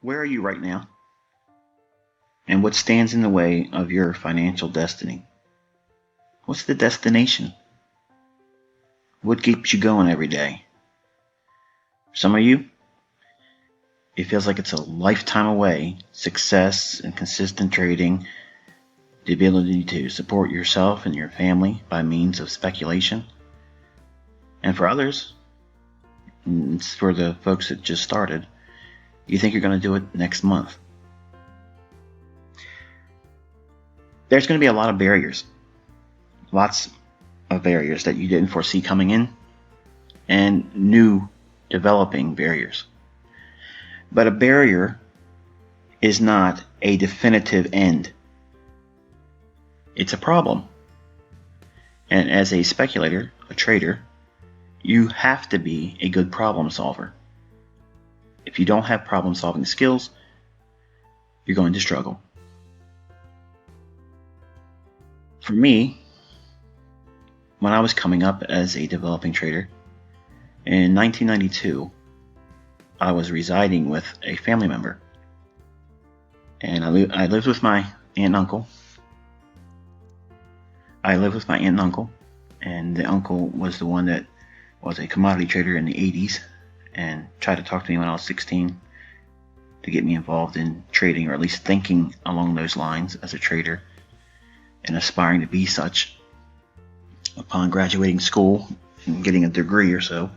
Where are you right now? And what stands in the way of your financial destiny? What's the destination? What keeps you going every day? Some of you, it feels like it's a lifetime away. Success and consistent trading, the ability to support yourself and your family by means of speculation. And for others, it's for the folks that just started, you think you're going to do it next month. There's going to be a lot of barriers. Lots of barriers that you didn't foresee coming in, and new developing barriers. But a barrier is not a definitive end. It's a problem. And as a speculator, a trader, you have to be a good problem solver. If you don't have problem solving skills, you're going to struggle. For me, when I was coming up as a developing trader, in 1992, I was residing with a family member. And I lived with my aunt and uncle. And the uncle was the one that was a commodity trader in the 80s and tried to talk to me when I was 16 to get me involved in trading, or at least thinking along those lines as a trader and aspiring to be such upon graduating school and getting a degree or so.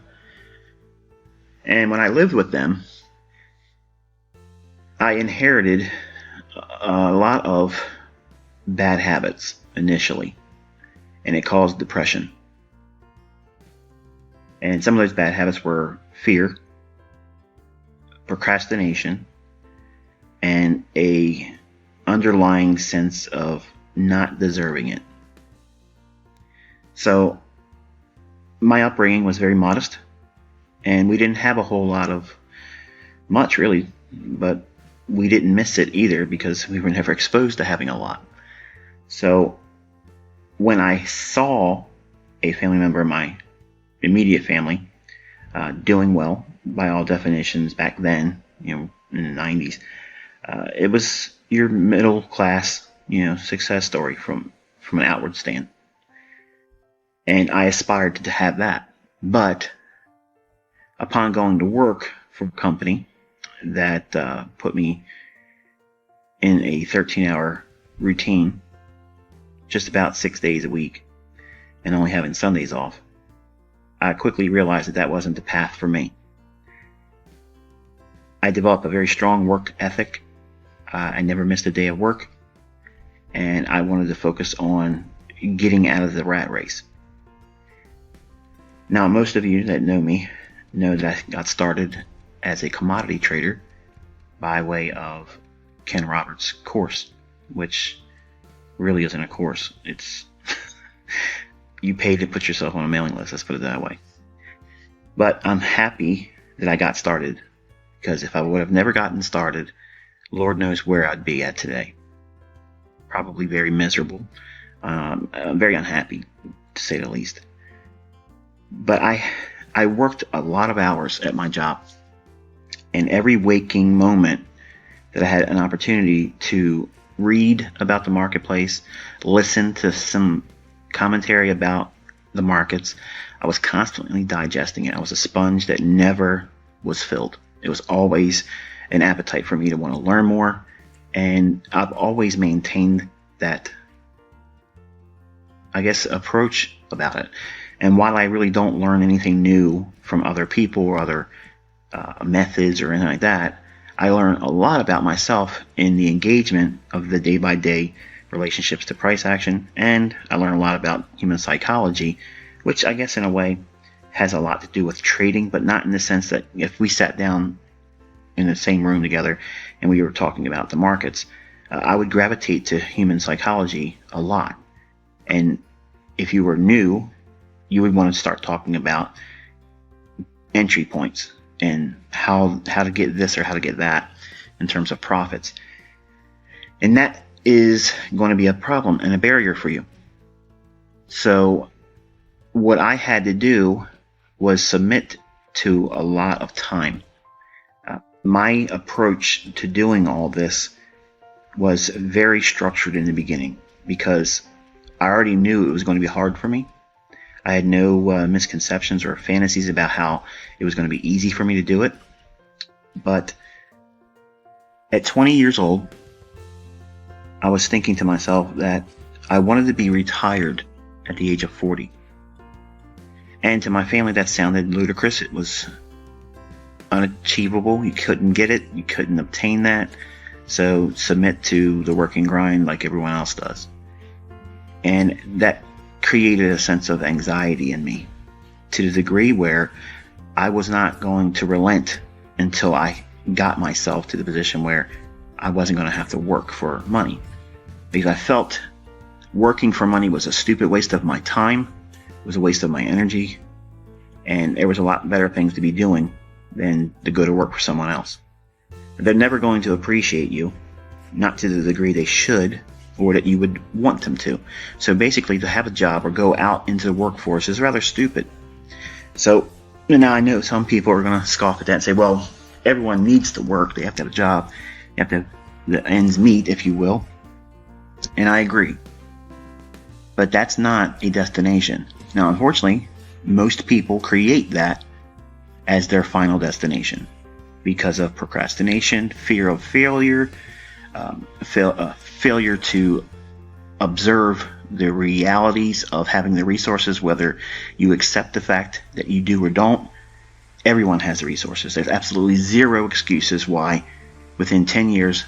And when I lived with them, I inherited a lot of bad habits initially, and it caused depression. And some of those bad habits were fear, procrastination, and a underlying sense of not deserving it. So my upbringing was very modest, and we didn't have a whole lot of much really, but we didn't miss it either because we were never exposed to having a lot. So when I saw a family member of my immediate family doing well by all definitions back then, in the 90s, it was your middle class, success story from an outward stand. And I aspired to have that. But upon going to work for a company that put me in a 13-hour routine, just about 6 days a week, and only having Sundays off, I quickly realized that wasn't the path for me. I developed a very strong work ethic. I never missed a day of work, and I wanted to focus on getting out of the rat race. Now, most of you that know me know that I got started as a commodity trader by way of Ken Roberts' course, which really isn't a course. It's you pay to put yourself on a mailing list, let's put it that way. But I'm happy that I got started, because if I would have never gotten started, Lord knows where I'd be at today. Probably very miserable, very unhappy, to say the least. But I worked a lot of hours at my job, and every waking moment that I had an opportunity to read about the marketplace, listen to some commentary about the markets, I was constantly digesting it. I was a sponge that never was filled. It was always an appetite for me to want to learn more, and I've always maintained that, approach about it. And while I really don't learn anything new from other people or other methods or anything like that, I learn a lot about myself in the engagement of the day-by-day relationships to price action, and I learn a lot about human psychology, which I guess in a way has a lot to do with trading, but not in the sense that if we sat down in the same room together and we were talking about the markets, I would gravitate to human psychology a lot. And if you were new, you would want to start talking about entry points and how to get this or how to get that in terms of profits. And that is going to be a problem and a barrier for you. So what I had to do was submit to a lot of time. My approach to doing all this was very structured in the beginning because I already knew it was going to be hard for me. I had no misconceptions or fantasies about how it was going to be easy for me to do it. But at 20 years old, I was thinking to myself that I wanted to be retired at the age of 40. And to my family, that sounded ludicrous. It was unachievable. You couldn't get it. You couldn't obtain that. So submit to the working grind like everyone else does. And that created a sense of anxiety in me to the degree where I was not going to relent until I got myself to the position where I wasn't going to have to work for money. Because I felt working for money was a stupid waste of my time, it was a waste of my energy, and there was a lot better things to be doing than to go to work for someone else. They're never going to appreciate you, not to the degree they should, or that you would want them to. So basically, to have a job or go out into the workforce is rather stupid. So now I know some people are going to scoff at that and say, well, everyone needs to work. They have to have a job. They have to have the ends meet, if you will. And I agree. But that's not a destination. Now, unfortunately, most people create that as their final destination because of procrastination, fear of failure, failure to observe the realities of having the resources, whether you accept the fact that you do or don't. Everyone has the resources. There's absolutely zero excuses why within 10 years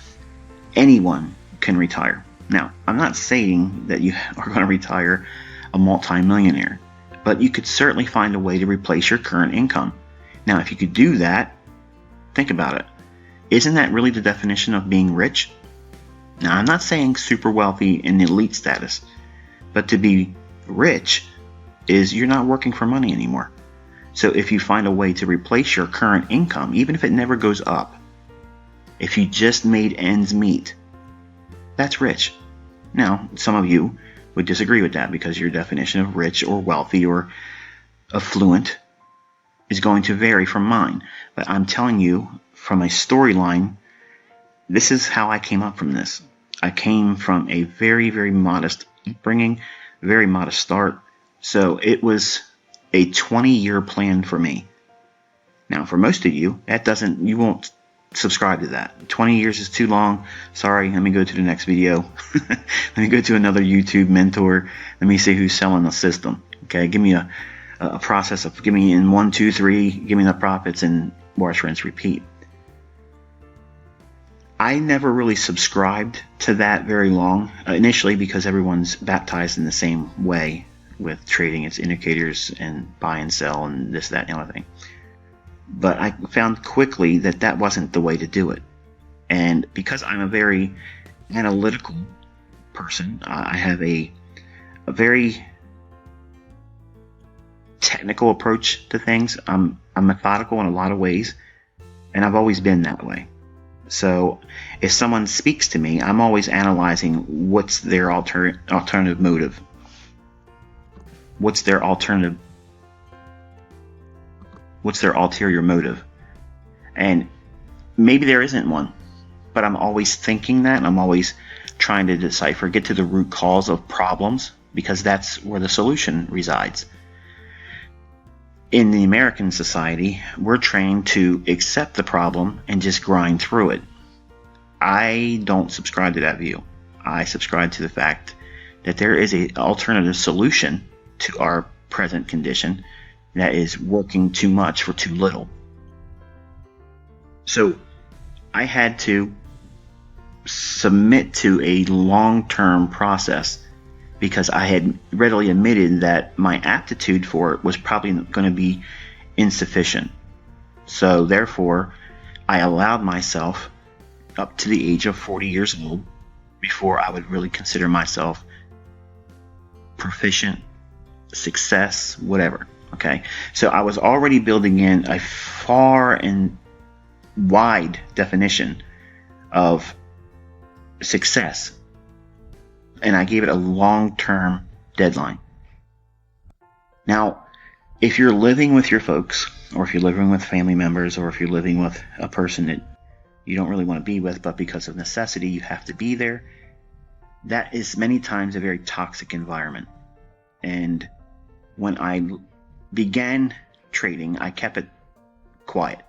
anyone can retire. Now, I'm not saying that you are going to retire a multi-millionaire, but you could certainly find a way to replace your current income. Now, if you could do that, think about it. Isn't that really the definition of being rich? Now, I'm not saying super wealthy in elite status, but to be rich is you're not working for money anymore. So if you find a way to replace your current income, even if it never goes up, if you just made ends meet, that's rich. Now, some of you would disagree with that because your definition of rich or wealthy or affluent is going to vary from mine. But I'm telling you from a storyline, this is how I came up from this. I came from a very, very modest upbringing, very modest start. So it was a 20-year plan for me. Now, for most of you, you won't subscribe to that. 20 years is too long. Sorry, let me go to the next video. Let me go to another YouTube mentor. Let me see who's selling the system. Okay, give me a process of give me in 1, 2, 3, give me the profits and wash, rinse, repeat. I never really subscribed to that very long, initially because everyone's baptized in the same way with trading its indicators and buy and sell and this, that, and the other thing. But I found quickly that that wasn't the way to do it. And because I'm a very analytical person, I have a very technical approach to things. I'm methodical in a lot of ways, and I've always been that way. So if someone speaks to me, I'm always analyzing what's their alternative motive. What's their ulterior motive? And maybe there isn't one, but I'm always thinking that, and I'm always trying to decipher, get to the root cause of problems, because that's where the solution resides. In the American society, we're trained to accept the problem and just grind through it. I don't subscribe to that view. I subscribe to the fact that there is an alternative solution to our present condition that is working too much for too little. So I had to submit to a long-term process because I had readily admitted that my aptitude for it was probably going to be insufficient. So therefore, I allowed myself up to the age of 40 years old before I would really consider myself proficient, success, whatever. Okay, so I was already building in a far and wide definition of success, and I gave it a long-term deadline. Now, if you're living with your folks, or if you're living with family members, or if you're living with a person that you don't really want to be with, but because of necessity you have to be there, that is many times a very toxic environment. And when I began trading, I kept it quiet.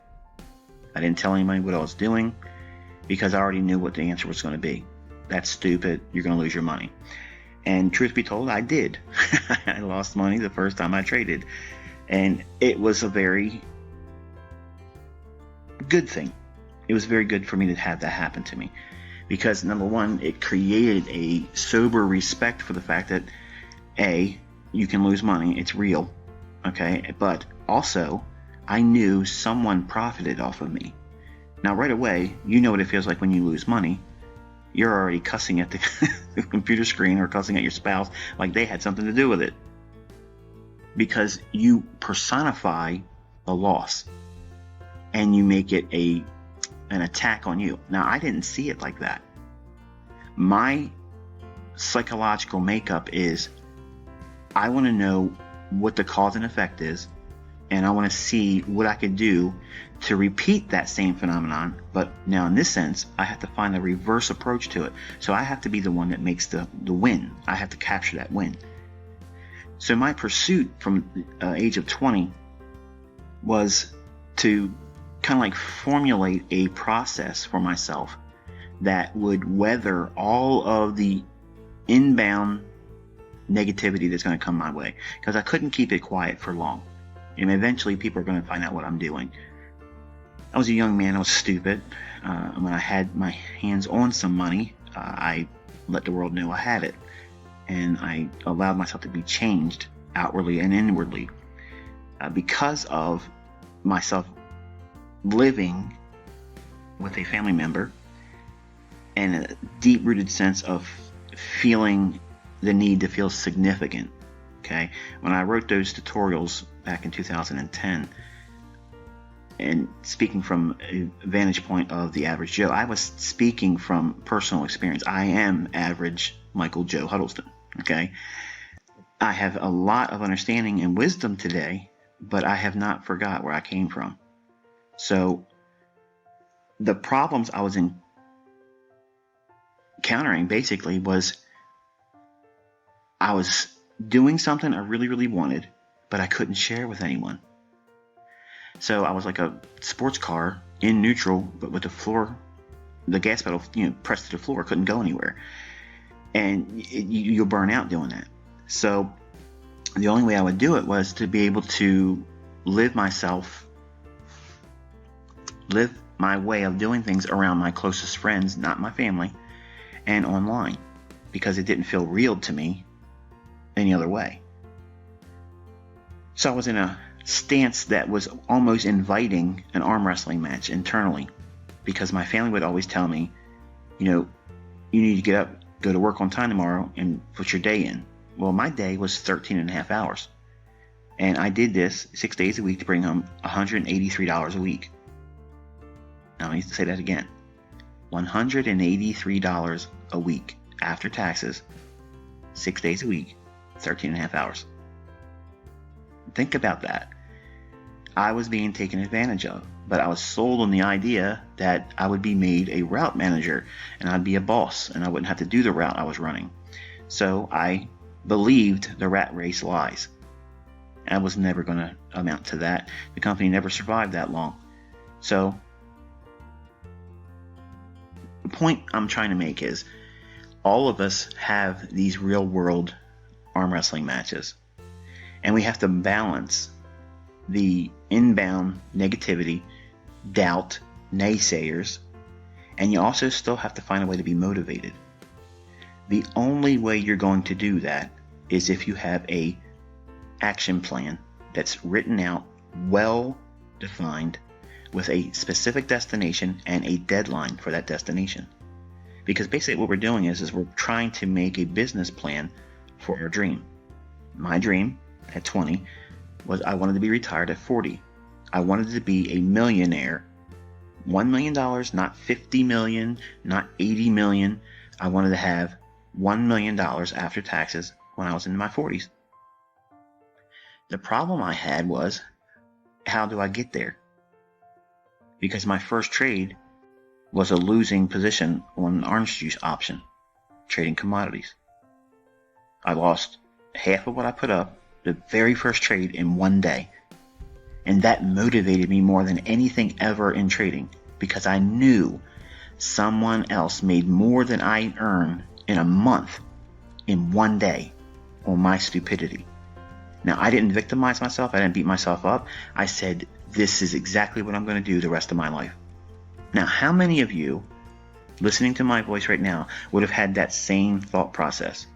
I didn't tell anybody what I was doing because I already knew what the answer was going to be. That's stupid. You're going to lose your money. And truth be told, I did. I lost money the first time I traded. And it was a very good thing. It was very good for me to have that happen to me. Because number one, it created a sober respect for the fact that A, you can lose money. It's real. Okay. But also, I knew someone profited off of me. Now, right away, you know what it feels like when you lose money. You're already cussing at the computer screen or cussing at your spouse like they had something to do with it. Because you personify the loss and you make it an attack on you. Now, I didn't see it like that. My psychological makeup is I want to know what the cause and effect is, and I want to see what I could do to repeat that same phenomenon. But now in this sense, I have to find a reverse approach to it. So I have to be the one that makes the win. I have to capture that win. So my pursuit from the age of 20 was to kind of like formulate a process for myself that would weather all of the inbound negativity that's going to come my way, because I couldn't keep it quiet for long. And eventually people are going to find out what I'm doing. I was a young man. I was stupid. When I had my hands on some money, I let the world know I had it. And I allowed myself to be changed outwardly and inwardly because of myself living with a family member and a deep-rooted sense of feeling the need to feel significant. Okay, when I wrote those tutorials back in 2010, and speaking from a vantage point of the average Joe, I was speaking from personal experience. I am average Michael Joe Huddleston. Okay, I have a lot of understanding and wisdom today, but I have not forgot where I came from. So the problems I was encountering basically was I was doing something I really, really wanted, but I couldn't share with anyone. So I was like a sports car in neutral, but with the gas pedal, pressed to the floor, couldn't go anywhere. And you'll burn out doing that. So the only way I would do it was to be able to live my way of doing things around my closest friends, not my family, and online, because it didn't feel real to me any other way. So I was in a stance that was almost inviting an arm wrestling match internally, because my family would always tell me, you need to get up, go to work on time tomorrow, and put your day in. Well, my day was 13 and a half hours. And I did this 6 days a week to bring home $183 a week. Now, I need to say that again. $183 a week after taxes, 6 days a week, 13 and a half hours. Think about that. I was being taken advantage of, but I was sold on the idea that I would be made a route manager and I'd be a boss and I wouldn't have to do the route I was running. So I believed the rat race lies. I was never going to amount to that. The company never survived that long. So the point I'm trying to make is all of us have these real world arm wrestling matches, and we have to balance the inbound negativity, doubt, naysayers, and you also still have to find a way to be motivated. The only way you're going to do that is if you have a action plan that's written out, well defined, with a specific destination and a deadline for that destination. Because basically what we're doing is we're trying to make a business plan for our dream. My dream at 20 was I wanted to be retired at 40. I wanted to be a millionaire. $1 million, not 50 million, not 80 million. I wanted to have $1 million after taxes when I was in my 40s. The problem I had was, how do I get there? Because my first trade was a losing position on an orange juice option, trading commodities. I lost half of what I put up the very first trade in one day. And that motivated me more than anything ever in trading, because I knew someone else made more than I earned in a month in one day on my stupidity. Now, I didn't victimize myself. I didn't beat myself up. I said, this is exactly what I'm going to do the rest of my life. Now, how many of you listening to my voice right now would have had that same thought process?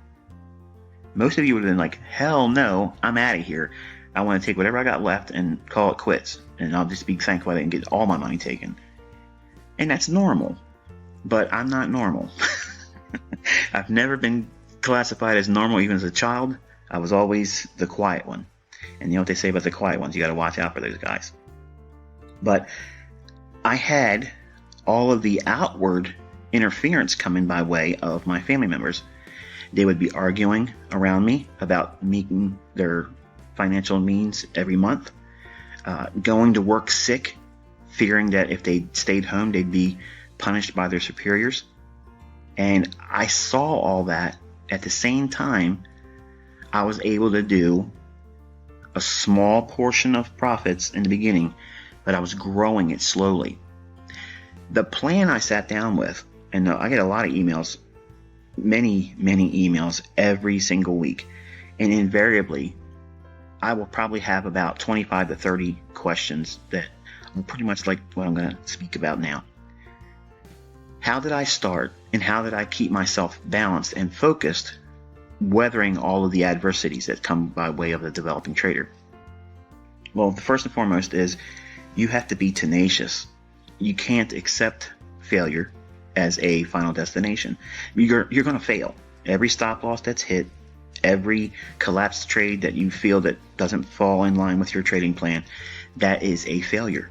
Most of you would have been like, hell no, I'm out of here. I want to take whatever I got left and call it quits. And I'll just be thankful I didn't get all my money taken. And that's normal. But I'm not normal. I've never been classified as normal even as a child. I was always the quiet one. And you know what they say about the quiet ones? You got to watch out for those guys. But I had all of the outward interference coming by way of my family members. They would be arguing around me about meeting their financial means every month, going to work sick, fearing that if they stayed home, they'd be punished by their superiors. And I saw all that. At the same time, I was able to do a small portion of profits in the beginning, but I was growing it slowly. The plan I sat down with, and I get a lot of emails, many emails every single week, and invariably I will probably have about 25 to 30 questions that are pretty much like what I'm going to speak about now. How did I start, and how did I keep myself balanced and focused, weathering all of the adversities that come by way of a developing trader? Well, the first and foremost is you have to be tenacious. You can't accept failure as a final destination. You're going to fail. Every stop loss that's hit, every collapsed trade that you feel that doesn't fall in line with your trading plan, that is a failure.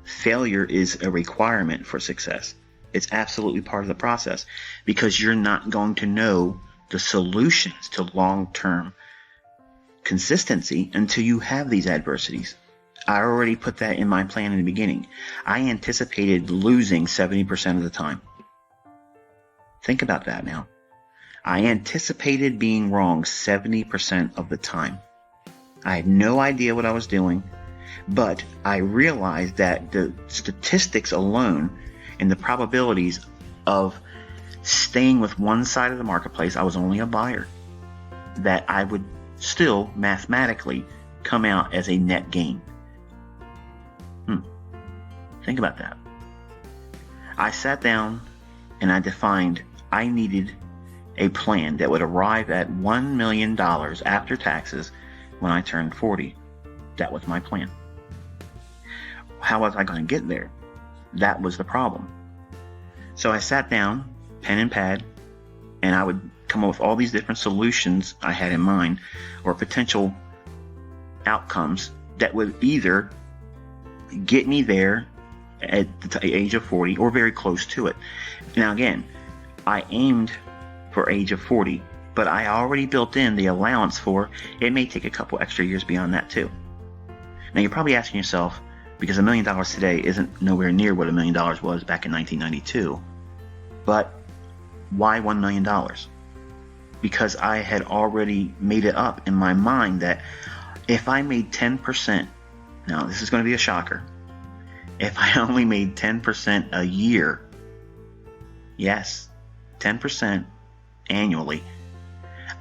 Failure is a requirement for success. It's absolutely part of the process, because you're not going to know the solutions to long-term consistency until you have these adversities. I already put that in my plan in the beginning. I anticipated losing 70% of the time. Think about that now. I anticipated being wrong 70% of the time. I had no idea what I was doing, but I realized that the statistics alone and the probabilities of staying with one side of the marketplace, I was only a buyer, that I would still mathematically come out as a net gain. Think about that. I sat down and I defined I needed a plan that would arrive at $1 million after taxes when I turned 40. That was my plan. How was I going to get there? That was the problem. So I sat down, pen and pad, and I would come up with all these different solutions I had in mind, or potential outcomes that would either get me there at the age of 40 or very close to it. Now again, I aimed for age of 40, but I already built in the allowance for it may take a couple extra years beyond that too. Now you're probably asking yourself, because $1 million today isn't nowhere near what $1 million was back in 1992, but why $1 million? Because I had already made it up in my mind that if I made 10%, now this is going to be a shocker, if I only made 10% a year, yes, 10% annually,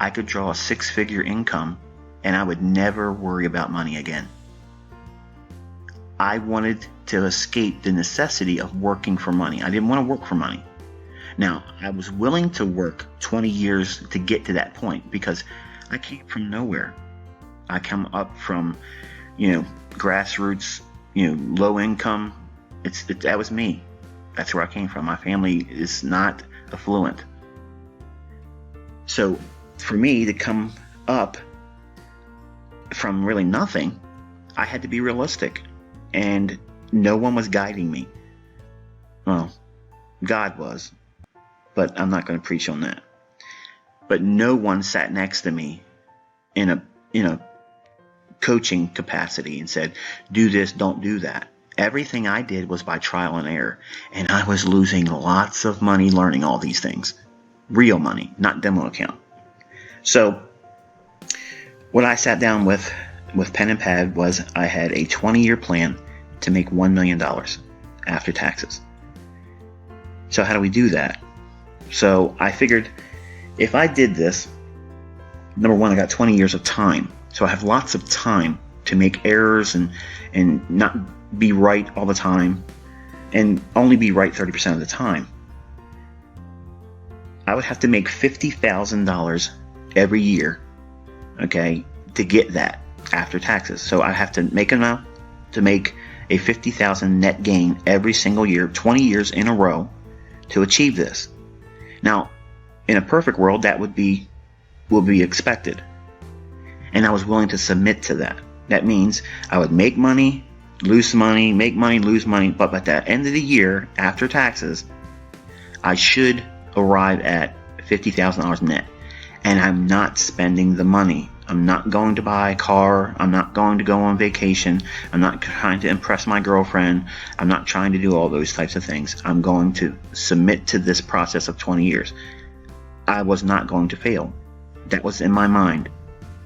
I could draw a six-figure income and I would never worry about money again. I wanted to escape the necessity of working for money. I didn't want to work for money. Now, I was willing to work 20 years to get to that point because I came from nowhere. I come up from, grassroots, low income. That was me. That's where I came from. My family is not affluent. So for me to come up from really nothing, I had to be realistic. And no one was guiding me. Well, God was, but I'm not going to preach on that. But no one sat next to me in a coaching capacity and said, do this, don't do that. Everything I did was by trial and error, and I was losing lots of money learning all these things. Real money, not demo account. So what I sat down with pen and pad was I had a 20-year plan to make $1 million after taxes. So how do we do that? So I figured if I did this, number one, I got 20 years of time. So I have lots of time to make errors and not be right all the time and only be right 30% of the time. I would have to make $50,000 every year, okay, to get that after taxes. So I have to make enough to make a $50,000 net gain every single year, 20 years in a row to achieve this. Now, in a perfect world, that would be expected. And I was willing to submit to that. That means I would make money, lose money, make money, lose money, but at the end of the year, after taxes, I should arrive at $50,000 net. And I'm not spending the money. I'm not going to buy a car. I'm not going to go on vacation. I'm not trying to impress my girlfriend. I'm not trying to do all those types of things. I'm going to submit to this process of 20 years. I was not going to fail. That was in my mind.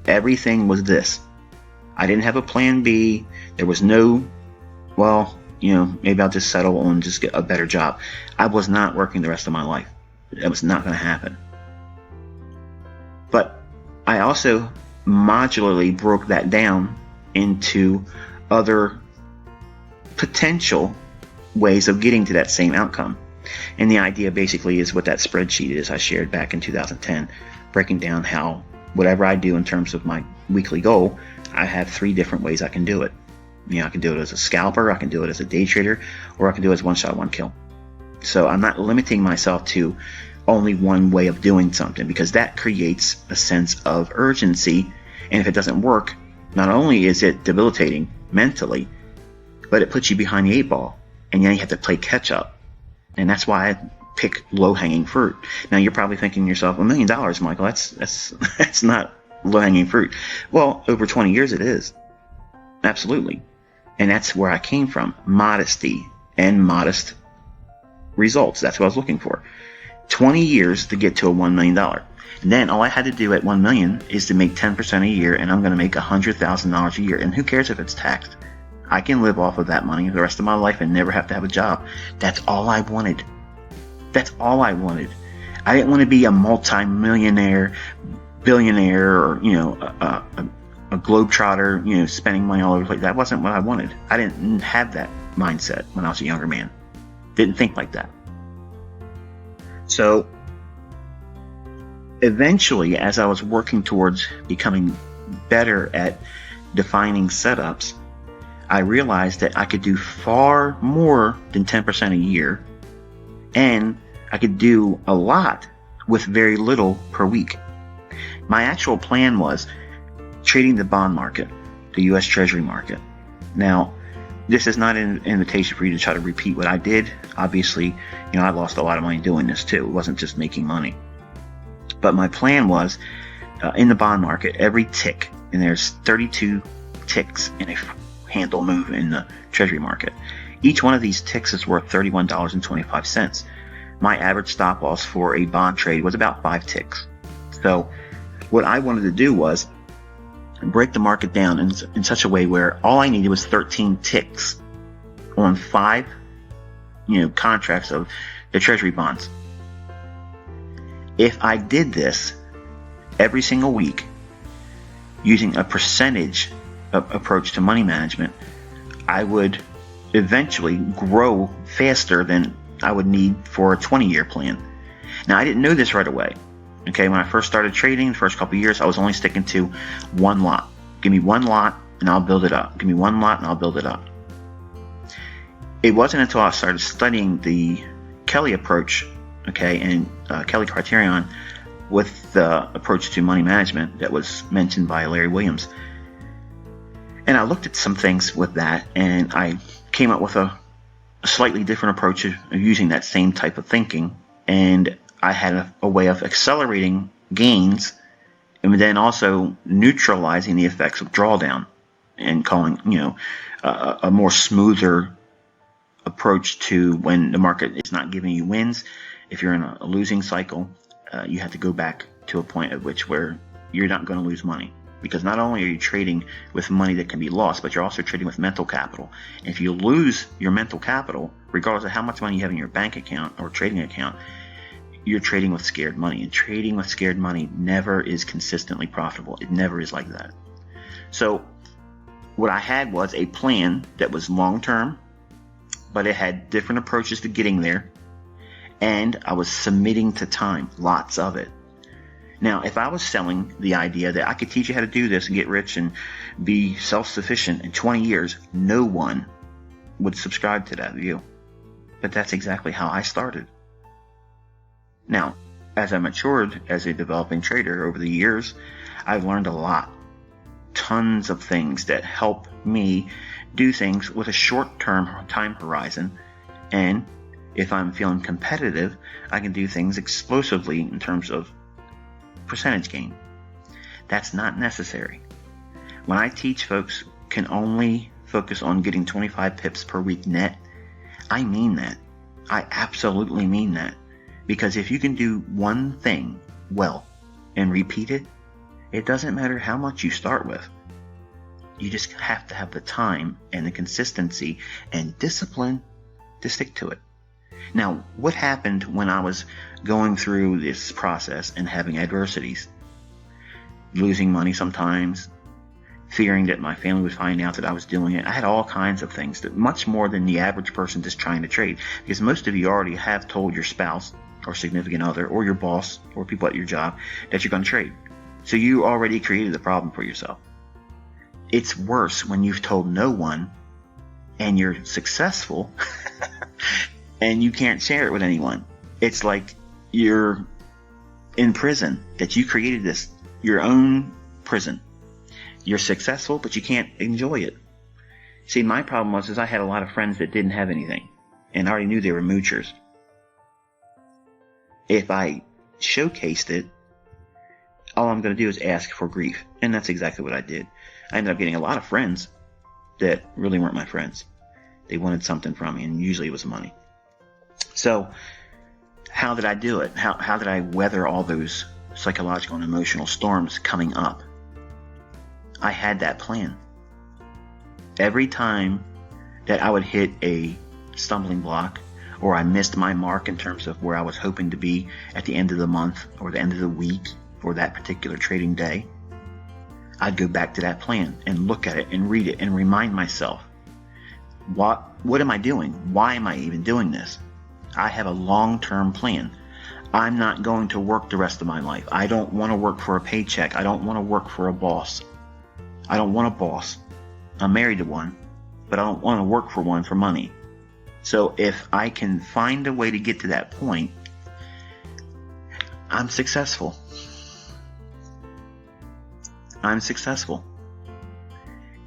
Everything was this. I didn't have a plan B. There was no, well, maybe I'll just settle and just get a better job. I was not working the rest of my life. That was not going to happen. But I also modularly broke that down into other potential ways of getting to that same outcome. And the idea basically is what that spreadsheet is I shared back in 2010, breaking down how whatever I do in terms of my weekly goal, I have 3 different ways I can do it. I can do it as a scalper, I can do it as a day trader, or I can do it as one shot, one kill. So I'm not limiting myself to only one way of doing something, because that creates a sense of urgency. And if it doesn't work, not only is it debilitating mentally, but it puts you behind the 8 ball, and then you have to play catch up. And that's why I pick low-hanging fruit. Now you're probably thinking to yourself, $1 million, Michael, that's not low-hanging fruit. Well, over 20 years it is. Absolutely. And that's where I came from. Modesty and modest results. That's what I was looking for. 20 years to get to a $1 million. And then all I had to do at $1 million is to make 10% a year, and I'm going to make $100,000 a year. And who cares if it's taxed? I can live off of that money the rest of my life and never have to have a job. That's all I wanted. That's all I wanted. I didn't want to be a multi-millionaire, billionaire, or a globetrotter, spending money all over the place. That wasn't what I wanted. I didn't have that mindset when I was a younger man. Didn't think like that. So eventually, as I was working towards becoming better at defining setups, I realized that I could do far more than 10% a year, and I could do a lot with very little per week. My actual plan was trading the bond market, the U.S. Treasury market. Now, this is not an invitation for you to try to repeat what I did. Obviously, I lost a lot of money doing this too. It wasn't just making money. But my plan was, in the bond market, every tick, and there's 32 ticks in a handle move in the Treasury market. Each one of these ticks is worth $31.25. My average stop loss for a bond trade was about 5 ticks. So what I wanted to do was break the market down in such a way where all I needed was 13 ticks on 5 contracts of the Treasury bonds. If I did this every single week using a percentage approach to money management, I would eventually grow faster than I would need for a 20-year plan. Now, I didn't know this right away. Okay, when I first started trading, the first couple of years, I was only sticking to one lot. Give me one lot and I'll build it up. Give me one lot and I'll build it up. It wasn't until I started studying the Kelly approach, okay, and Kelly criterion with the approach to money management that was mentioned by Larry Williams. And I looked at some things with that, and I came up with a slightly different approach of using that same type of thinking. And I had a way of accelerating gains and then also neutralizing the effects of drawdown. and calling, a more smoother approach to when the market is not giving you wins. If you're in a losing cycle, you have to go back to a point at which where you're not going to lose money. Because not only are you trading with money that can be lost, but you're also trading with mental capital. And if you lose your mental capital, regardless of how much money you have in your bank account or trading account, you're trading with scared money. And trading with scared money never is consistently profitable. It never is like that. So what I had was a plan that was long-term, but it had different approaches to getting there. And I was submitting to time, lots of it. Now, if I was selling the idea that I could teach you how to do this and get rich and be self-sufficient in 20 years, no one would subscribe to that view. But that's exactly how I started. Now, as I matured as a developing trader over the years, I've learned a lot. Tons of things that help me do things with a short-term time horizon. And if I'm feeling competitive, I can do things explosively in terms of percentage gain. That's not necessary. When I teach folks can only focus on getting 25 pips per week net, I mean that. I absolutely mean that. Because if you can do one thing well and repeat it, it doesn't matter how much you start with. You just have to have the time and the consistency and discipline to stick to it. Now, what happened when I was going through this process and having adversities? Losing money sometimes, fearing that my family would find out that I was doing it. I had all kinds of things, that much more than the average person just trying to trade. Because most of you already have told your spouse or significant other or your boss or people at your job that you're going to trade. So you already created the problem for yourself. It's worse when you've told no one and you're successful and you can't share it with anyone. It's like you're in prison, that you created this, your own prison. You're successful, but you can't enjoy it. See, my problem was I had a lot of friends that didn't have anything, and I already knew they were moochers. If I showcased it, all I'm going to do is ask for grief, and that's exactly what I did. I ended up getting a lot of friends that really weren't my friends. They wanted something from me, and usually it was money. So, how did I do it? How did I weather all those psychological and emotional storms coming up? I had that plan. Every time that I would hit a stumbling block, or I missed my mark in terms of where I was hoping to be at the end of the month, or the end of the week, or that particular trading day, I'd go back to that plan and look at it and read it and remind myself, what am I doing? Why am I even doing this? I have a long-term plan. I'm not going to work the rest of my life. I don't want to work for a paycheck. I don't want to work for a boss. I don't want a boss. I'm married to one, but I don't want to work for one for money. So if I can find a way to get to that point, I'm successful. I'm successful.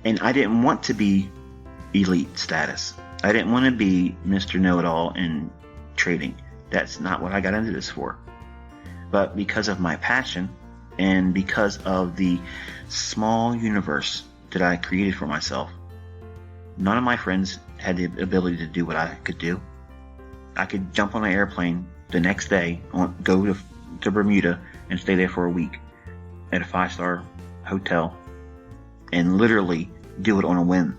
And I didn't want to be elite status. I didn't want to be Mr. Know-It-All in trading. That's not what I got into this for. But because of my passion and because of the small universe that I created for myself, none of my friends had the ability to do what I could do. I could jump on an airplane the next day, go to Bermuda and stay there for a week at a 5-star hotel and literally do it on a whim.